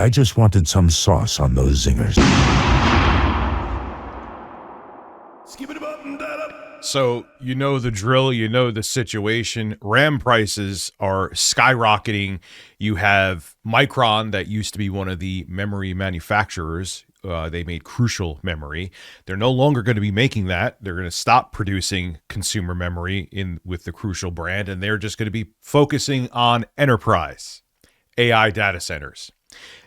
I just wanted some sauce on those zingers. So you know the drill, you know the situation. RAM prices are skyrocketing. You have Micron, that used to be one of the memory manufacturers. They made Crucial memory. They're no longer going to be making that. They're going to stop producing consumer memory with the Crucial brand, and they're just going to be focusing on enterprise AI data centers.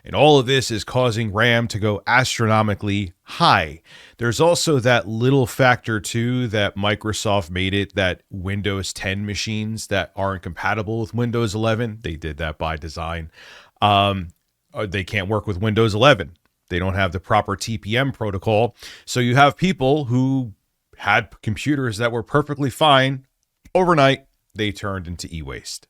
And all of this is causing RAM to go astronomically high. There's also that little factor too that Microsoft made it that Windows 10 machines that aren't compatible with Windows 11, they did that by design. They can't work with Windows 11. They don't have the proper TPM protocol. So you have people who had computers that were perfectly fine. Overnight, they turned into e-waste.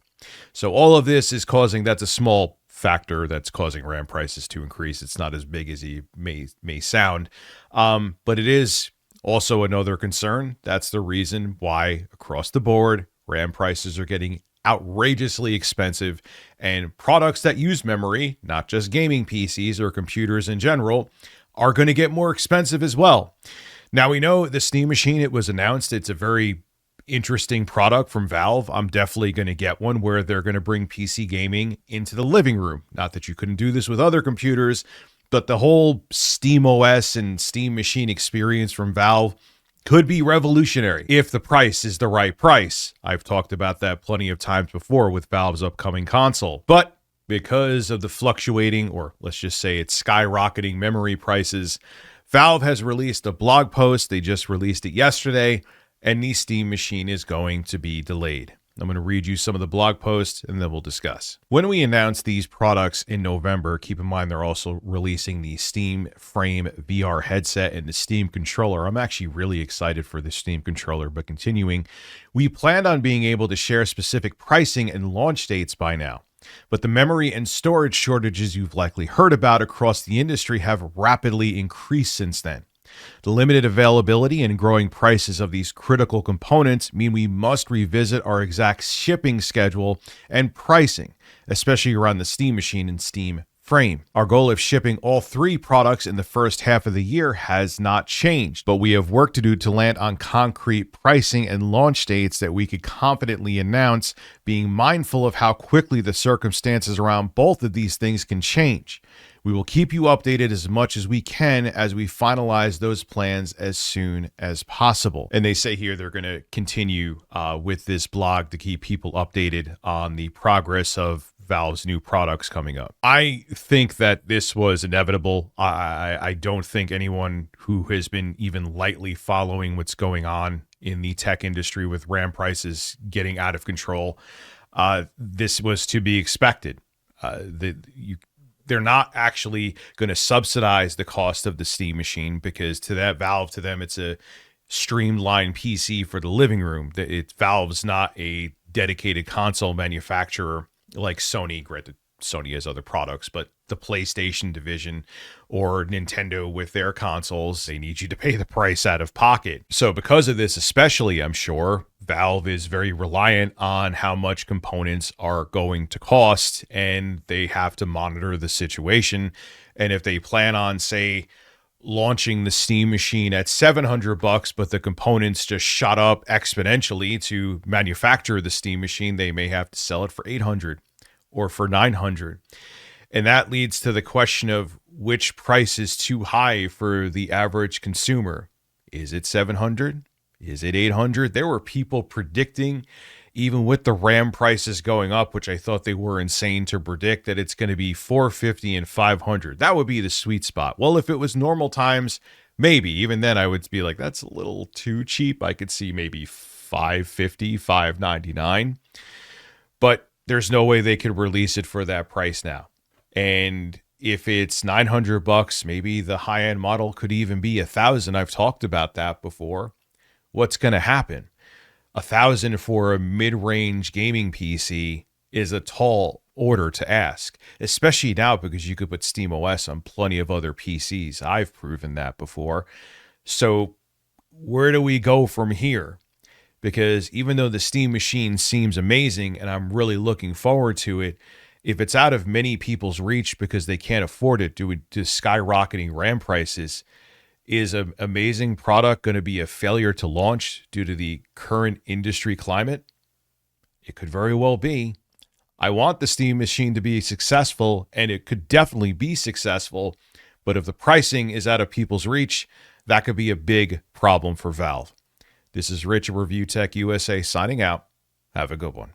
So all of this is causing, that's a small factor that's causing RAM prices to increase. It's not as big as it may sound, but it is also another concern. That's the reason why across the board, RAM prices are getting outrageously expensive, and products that use memory, not just gaming PCs or computers in general, are going to get more expensive as well. Now we know the Steam Machine, it was announced, it's a very interesting product from Valve. I'm definitely going to get one where they're going to bring PC gaming into the living room. Not that you couldn't do this with other computers, but the whole Steam OS and Steam Machine experience from Valve could be revolutionary if the price is the right price. I've talked about that plenty of times before with Valve's upcoming console. But because of the fluctuating, or let's just say it's skyrocketing memory prices, Valve has released a blog post. They just released it yesterday, and the Steam Machine is going to be delayed. I'm going to read you some of the blog posts, and then we'll discuss. When we announced these products in November, keep in mind they're also releasing the Steam Frame VR headset and the Steam controller. I'm actually really excited for the Steam controller, but continuing, we planned on being able to share specific pricing and launch dates by now. But the memory and storage shortages you've likely heard about across the industry have rapidly increased since then. The limited availability and growing prices of these critical components mean we must revisit our exact shipping schedule and pricing, especially around the Steam Machine and Steam Frame. Our goal of shipping all three products in the first half of the year has not changed, but we have work to do to land on concrete pricing and launch dates that we could confidently announce, being mindful of how quickly the circumstances around both of these things can change. We will keep you updated as much as we can as we finalize those plans as soon as possible. And they say here they're going to continue with this blog to keep people updated on the progress of Valve's new products coming up. I think that this was inevitable. I don't think anyone who has been even lightly following what's going on in the tech industry with RAM prices getting out of control, this was to be expected. They're not actually going to subsidize the cost of the Steam Machine because to them, it's a streamlined PC for the living room. Valve's not a dedicated console manufacturer like Sony. Granted, Sony has other products, but the PlayStation division or Nintendo with their consoles, they need you to pay the price out of pocket. So because of this, especially, I'm sure, Valve is very reliant on how much components are going to cost, and they have to monitor the situation. And if they plan on, say, launching the Steam Machine at $700, but the components just shot up exponentially to manufacture the Steam Machine, they may have to sell it for $800 or for $900. And that leads to the question of which price is too high for the average consumer. Is it $700? Is it $800? There were people predicting, even with the RAM prices going up, which I thought they were insane to predict, that it's going to be $450 and $500. That would be the sweet spot. Well, if it was normal times, maybe. Even then, I would be like, that's a little too cheap. I could see maybe $550, $599. But there's no way they could release it for that price now. And if it's $900, maybe the high-end model could even be $1,000. I've talked about that before. What's going to happen? $1,000 for a mid-range gaming PC is a tall order to ask, especially now because you could put SteamOS on plenty of other PCs. I've proven that before. So where do we go from here? Because even though the Steam Machine seems amazing and I'm really looking forward to it, If it's out of many people's reach because they can't afford it due to skyrocketing RAM prices, is an amazing product going to be a failure to launch due to the current industry climate? It could very well be. I want the Steam Machine to be successful, and it could definitely be successful. But if the pricing is out of people's reach, that could be a big problem for Valve. This is Rich at Review Tech USA signing out. Have a good one.